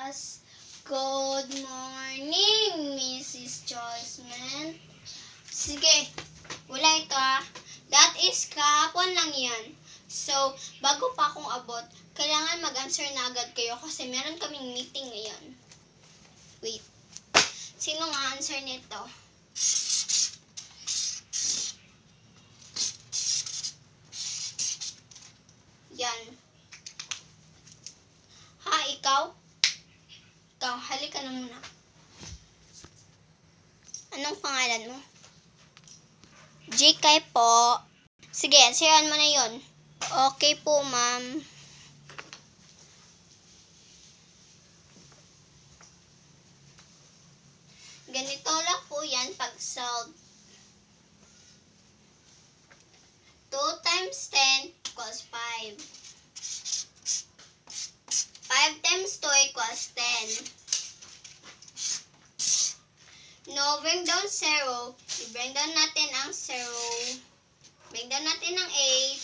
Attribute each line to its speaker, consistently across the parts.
Speaker 1: class. Good morning, Mrs. Joyceman. Sige, wala ito That is kahapon lang yan. So, bago pa akong abot, kailangan mag-answer na agad kayo kasi meron kaming meeting ngayon. Wait. Sino nga answer nito? Yan. Ha, ikaw? Ikaw, halika na muna. Anong pangalan mo? JK po. Sige, answeran mo na yon. Okay po, ma'am. Ganito lang po yan pag-solve. 2 times 10 equals 5. 5 times 2 equals 10. No, bring down 0. I-bring down natin ang 0. Bring down natin ang 8.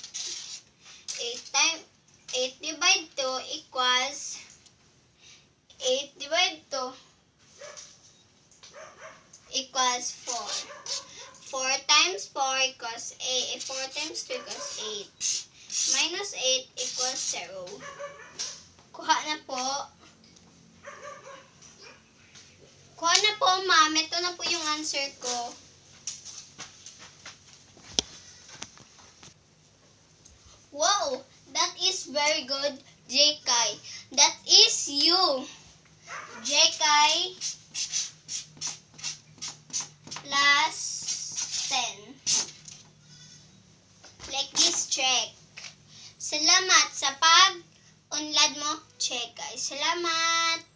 Speaker 1: 8 divide 2 equals 8 divide 2 equals 4. 4 times 4 equals 8. 4 times 2 equals 8. Minus 8 equals 0. Kuha na po. Kuha na po, ma'am. Ito na po yung answer ko. Wow! That is very good, JK. That is you. JK plus 10. Like this, check. Salamat sa pag-unlad mo, check, guys. Salamat!